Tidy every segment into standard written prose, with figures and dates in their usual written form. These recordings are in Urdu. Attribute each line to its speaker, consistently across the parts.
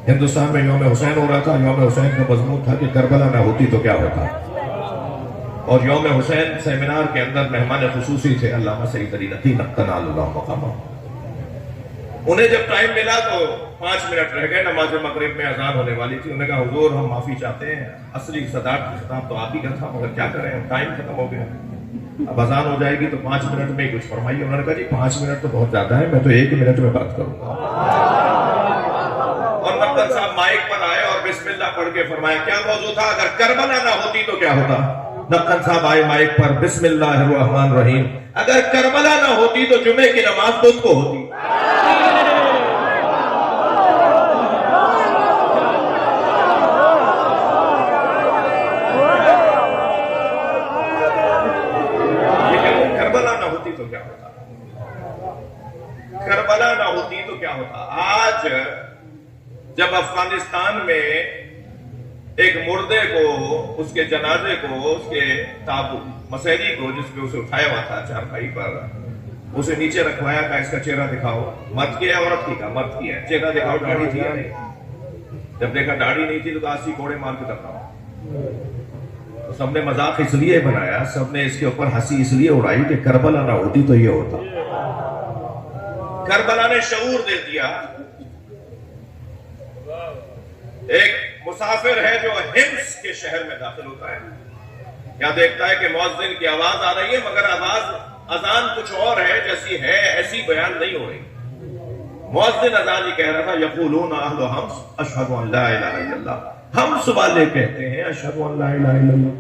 Speaker 1: ہندوستان میں یوم حسین ہو رہا تھا. یوم حسین کا مضمون تھا کہ کربلا نہ ہوتی تو کیا ہوتا. اور یوم حسین سیمینار کے اندر مہمان خصوصی تھے علامہ سید علی نقوی نقتنا اللہ مقامہ. انہیں جب ٹائم ملا تو 5 منٹ رہ گئے, نماز مغرب میں اذان ہونے والی تھی. انہوں نے کہا حضور ہم معافی چاہتے ہیں, اصلی صدارت خطاب تو آپ ہی کا تھا, مگر کیا کریں ٹائم ختم ہو گیا, اب اذان ہو جائے گی تو 5 منٹ میں ہی کچھ فرمائیے. انہوں نے کہا جی 5 منٹ تو بہت زیادہ ہے, میں تو 1 منٹ میں بات کروں گا. اور نقتن صاحب مائک پر آئے اور بسم اللہ پڑھ کے فرمایا. کیا موضوع تھا؟ اگر کربلا نہ ہوتی تو کیا ہوتا. نقتن صاحب آئے مائک پر, بسم اللہ الرحمن الرحیم, اگر کربلا نہ ہوتی تو جمعے کی نماز خود کو ہوتی. کربلا نہ ہوتی تو کیا ہوتا. آج جب افغانستان میں ایک مردے کو, اس کے جنازے کو, اس کے تابوت مسیری کو, جس پہ اسے اٹھایا ہوا تھا چارپائی پر, اسے نیچے رکھوایا, کہا اس کا چہرہ دکھاؤ. مرد کی ہے عورت کی؟ کا مرد کی ہے. چہرہ دکھاؤ, داڑھی تھی یا نہیں؟ جب دیکھا داڑھی نہیں تھی تو کہا 80 کوڑے مار کے دکھاؤ. تو سب نے مذاق اس لیے بنایا, سب نے اس کے اوپر ہنسی اس لیے اڑائی کہ کربلا نہ ہوتی تو یہ ہوتا. کربلا نے شعور دے دیا. ایک مسافر ہے جو حمص کے شہر میں داخل ہوتا ہے, کیا دیکھتا ہے کہ مؤذن کی آواز آ رہی ہے, مگر آواز اذان کچھ اور ہے, جیسی ہے ایسی بیان نہیں ہو رہی. مؤذن اذان ہی کہہ رہا تھا, یقولون اہل حمص اشہد ان لا الہ الا اللہ. حمص والے کہتے ہیں اشہد ان لا الہ الا اللہ.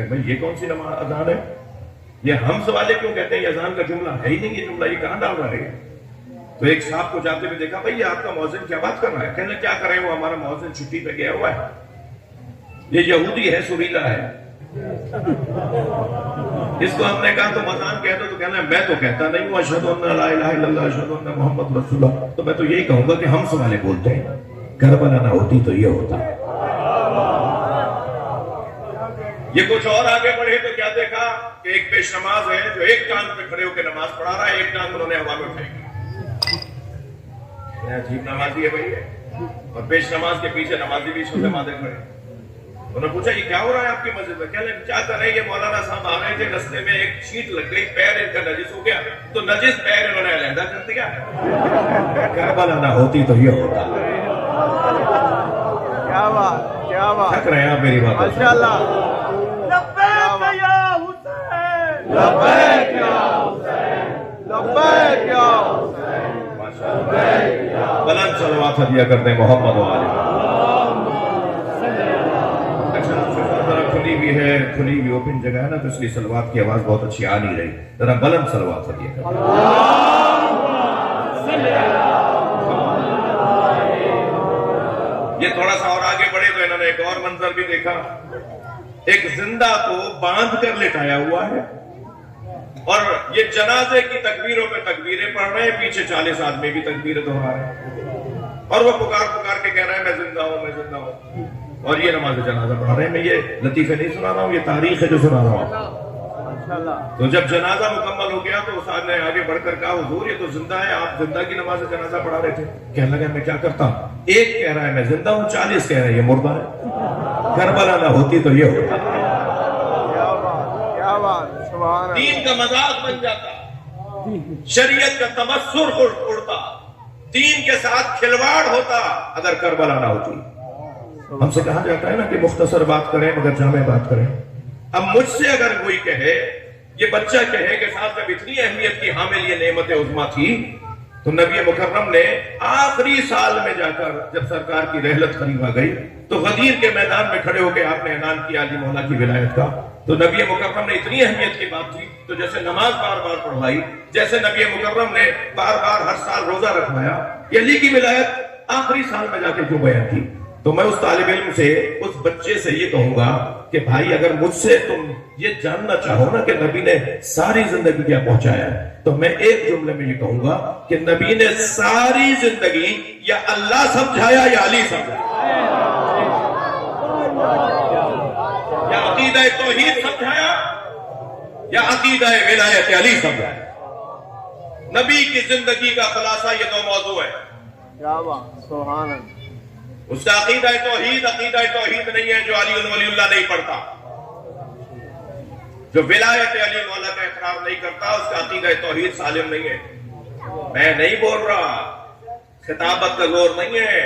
Speaker 1: بھائی یہ کون سی نماز اذان ہے؟ یہ حمص والے کیوں کہتے ہیں؟ یہ اذان کا جملہ ہے ہی نہیں, یہ جملہ یہ کہاں ڈال رہے ہیں؟ تو ایک صاحب کو جاتے ہوئے دیکھا, بھائی آپ کا مؤذن کیا بات کر رہا ہے؟ کہنے کیا کریں, وہ ہمارا مؤذن چھٹی پہ گیا ہوا ہے, یہ یہودی ہے, سریلا ہے. اس کو ہم نے کہا تم اذان کہہ دو, تو کہنا ہے میں تو کہتا نہیں ہوں اشہد ان لا الہ الا اللہ اشہد ان محمد رسول اللہ. تو میں تو یہی کہوں گا کہ حمص والے بولتے ہیں کربلا نہ ہوتی تو یہ ہوتا. یہ کچھ اور آگے بڑھے تو کیا دیکھا کہ ایک پیش نماز ہے جو ایک ٹانگ پہ کھڑے ہو کے نماز پڑھا رہا ہے, ایک ٹانگ انہوں نے ہوا میں اٹھائی. عجیب نمازی ہے بھائی. اور پیش نماز کے پیچھے نمازی بھی چھوٹے مادے کھڑے. انہوں نے پوچھا یہ کیا ہو رہا ہے آپ کی مسجد میں؟ کہنے کیا کر رہے ہیں, یہ مولانا صاحب آ رہے تھے, رستے میں ایک شیٹ لگ گئی, پیر ان کا نجس ہو گیا, تو نجس پیر انہوں نے علیحدہ کر دیا. کربلا نہ ہوتی تو یہ ہوتا.
Speaker 2: کیا بات, کیا بات,
Speaker 1: تھک رہے ہیں آپ میری بات؟
Speaker 2: ماشاءاللہ.
Speaker 3: لبیک یا حسین,
Speaker 2: لبیک یا حسین, لبیک یا حسین.
Speaker 1: بلند صلوات دیا کرتے ہیں محمد والے. ذرا کھلی بھی ہے, کھلی بھی اوپن جگہ ہے نا, تو اس لیے صلوات کی آواز بہت اچھی آ نہیں رہی. ذرا بلند صلوات دیا کرتے ہیں. یہ تھوڑا سا اور آگے بڑھے تو انہوں نے ایک اور منظر بھی دیکھا. ایک زندہ کو باندھ کر لٹایا ہوا ہے, اور یہ جنازے کی تکبیروں پہ تکبیریں پڑھ رہے ہیں, پیچھے 40 آدمی بھی تکبیریں دہرا رہے ہیں, اور وہ پکار پکار کے کہہ رہے ہیں میں زندہ ہوں, میں زندہ ہوں, اور یہ نماز جنازہ پڑھا رہے ہیں. میں یہ لطیفے نہیں سنا رہا ہوں, یہ تاریخ ہے جو سنا رہا ہوں. تو جب جنازہ مکمل ہو گیا تو استاد نے آگے بڑھ کر کہا حضور یہ تو زندہ ہے, آپ زندہ کی نماز جنازہ پڑھا رہے تھے. کہنے لگا میں کیا کرتا, ایک کہہ رہا ہے میں زندہ ہوں, 40 کہہ رہے ہیں یہ مردہ ہے. کربلا نہ ہوتی تو یہ ہوتا. دین کا مذاق بن جاتا, شریعت کا تمسخر اڑتا, دین کے ساتھ کھلواڑ ہوتا اگر کربلا نہ ہوتی. ہم سے کہا جاتا ہے نا کہ مختصر بات کریں مگر جامع بات کریں. اب مجھ سے اگر کوئی کہے, یہ بچہ کہے کہ صاحب جب اتنی اہمیت کی حامل یہ نعمت عظمیٰ تھی, تو نبی مکرم نے آخری سال میں جا کر جب سرکار کی رحلت قریب آ گئی تو غدیر کے میدان میں کھڑے ہو کے آپ نے اعلان کیا علی مولا کی ولایت کا. تو نبی مکرم نے اتنی اہمیت کی بات تھی, تو جیسے نماز بار بار پڑھوائی, جیسے نبی مکرم نے بار بار ہر سال روزہ رکھوایا, یہ علی کی ولایت آخری سال میں جا کے کیوں بیان کی. تو میں اس طالب علم سے, اس بچے سے یہ کہوں گا کہ بھائی اگر مجھ سے تم یہ جاننا چاہو نا کہ نبی نے ساری زندگی کیا پہنچایا ہے, تو میں ایک جملے میں یہ کہوں گا کہ نبی نے ساری زندگی یا اللہ سمجھایا یا علی سمجھایا, یا عقیدہ توحید سمجھایا یا عقیدہ ولایت علی سمجھایا. نبی کی زندگی کا خلاصہ یہ دو موضوع ہے.
Speaker 2: کیا بات, سبحان اللہ.
Speaker 1: اس کا عقیدہ توحید نہیں ہے جو علی ولی اللہ نہیں پڑھتا، جو ولایت علی مولا کا اقرار نہیں کرتا، اس کا عقیدہ توحید سالم نہیں ہے۔ میں نہیں بول رہا، خطابت کا زور نہیں ہے،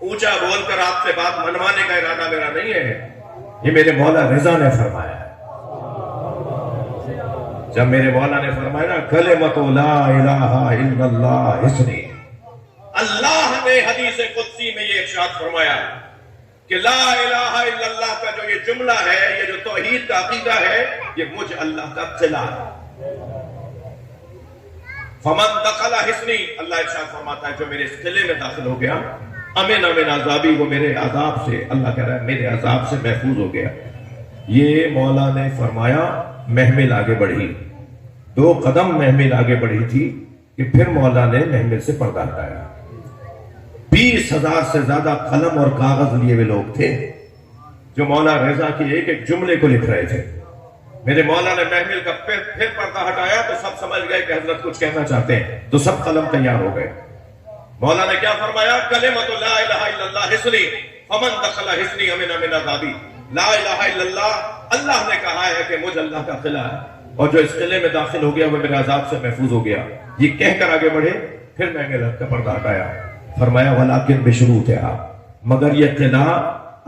Speaker 1: اونچا بول کر آپ سے بات منوانے کا ارادہ میرا نہیں ہے، یہ میرے مولا رضا نے فرمایا ہے۔ جب میرے مولا نے فرمایا نا کلمۃ لا الہ الا اللہ حسنی، اللہ نے حدیث قدسی میں یہ ارشاد فرمایا کہ لا الہ الا اللہ کا جو یہ جملہ ہے، یہ جو توحید کا عقیدہ ہے، یہ مجھ اللہ کا قلعہ ہے۔ فمن دخل حسنی، اللہ ارشاد فرماتا ہے جو میرے اس قلعے میں داخل ہو گیا، امن عذابی، وہ میرے عذاب سے، اللہ کہہ رہا ہے میرے عذاب سے محفوظ ہو گیا۔ یہ مولا نے فرمایا، محمل آگے بڑھی، 2 قدم محمل آگے بڑھی تھی کہ پھر مولا نے محمل سے پردہ ہٹایا۔ 20,000 سے زیادہ قلم اور کاغذ لیے ہوئے لوگ تھے جو مولا رضا کے ایک ایک جملے کو لکھ رہے تھے۔ میرے مولا نے محمل کا پھر پردہ ہٹایا تو سب سمجھ گئے کہ حضرت کچھ کہنا چاہتے ہیں، تو سب قلم تیار ہو گئے۔ مولا نے کیا فرمایا؟ کلمۃ لا الہ الا اللہ حسنی فمن دخل حسنی امن من عذابی۔ لا الہ الا اللہ، اللہ نے کہا ہے کہ مجھ اللہ کا قلعہ ہے، اور جو اس قلعے میں داخل ہو گیا وہ میرے عذاب سے محفوظ ہو گیا۔ یہ کہہ کر آگے بڑھے، پھر میں نے کا پردہ ہٹایا، فرمایا ولیکن بشروطہا، مگر یہ قلعہ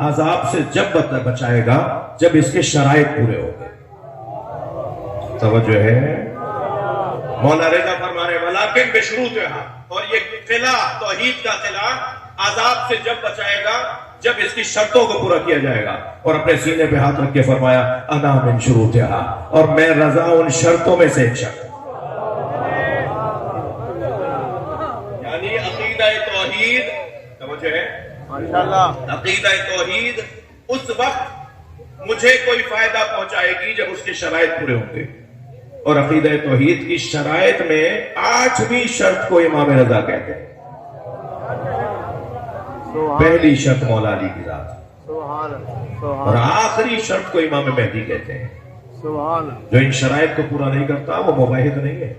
Speaker 1: عذاب سے جب بچائے گا جب اس کے شرائط پورے ہو گئے۔ توجہ ہے، مولا رضا فرما رہے ولیکن بشروطہا، اور یہ قلعہ توحید کا قلعہ عذاب سے جب بچائے گا جب اس کی شرطوں کو پورا کیا جائے گا۔ اور اپنے سینے پہ ہاتھ رکھ کے فرمایا انا من شروطہا، اور میں رضا ان شرطوں میں سے ایک شرط۔ یعنی عقیدہ توحید، توجہ ہے،
Speaker 2: ماشاءاللہ،
Speaker 1: عقیدہ توحید اس وقت مجھے کوئی فائدہ پہنچائے گی جب اس کے شرائط پورے ہوں گے، اور عقیدہ توحید کی شرائط میں 8ویں شرط کو امام رضا کہتے ہیں۔ پہلی شرط مولا علی کی ذات،
Speaker 2: سبحان اللہ،
Speaker 1: اور آخری شرط کو امام مہدی کہتے ہیں۔
Speaker 2: سبحان اللہ،
Speaker 1: جو ان شرائط کو پورا نہیں کرتا وہ موحد نہیں ہے۔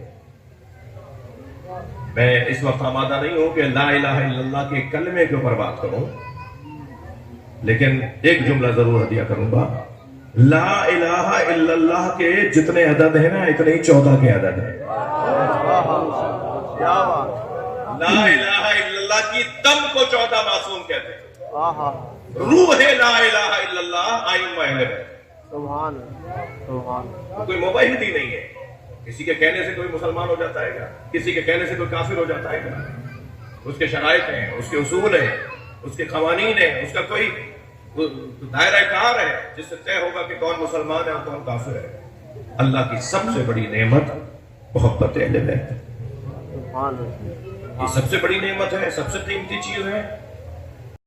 Speaker 1: میں اس وقت آمادہ نہیں ہوں کہ لا الہ الا اللہ کے کلمے کے اوپر بات کروں، لیکن ایک جملہ ضرور ہدیہ کروں گا۔ لا الہ الا اللہ کے جتنے عدد ہیں نا، اتنے ہی 14 کے عدد ہیں۔
Speaker 2: کیا بات،
Speaker 1: لا الہ الا اللہ کی دم کو 14 معصوم کہتے ہیں۔
Speaker 2: آہا،
Speaker 1: روح لا الہ الا اللہ آئمہ اہل بیت،
Speaker 2: سبحان اللہ، سبحان اللہ،
Speaker 1: کوئی موحد ہی نہیں ہے۔ کسی کے کہنے سے کوئی مسلمان ہو جاتا ہے کیا؟ کسی کے کہنے سے کوئی کافر ہو جاتا ہے کیا؟ اس کے شرائط ہیں، اس کے اصول ہیں، اس کے قوانین ہیں، اس کا کوئی دائرہ کار ہے جس سے طے ہوگا کہ کون مسلمان ہے اور کون کافر ہے۔ اللہ کی سب سے بڑی نعمت محبت اہل بیت،
Speaker 2: سبحان اللہ،
Speaker 1: یہ سب سے بڑی نعمت ہے، سب سے قیمتی چیز ہے۔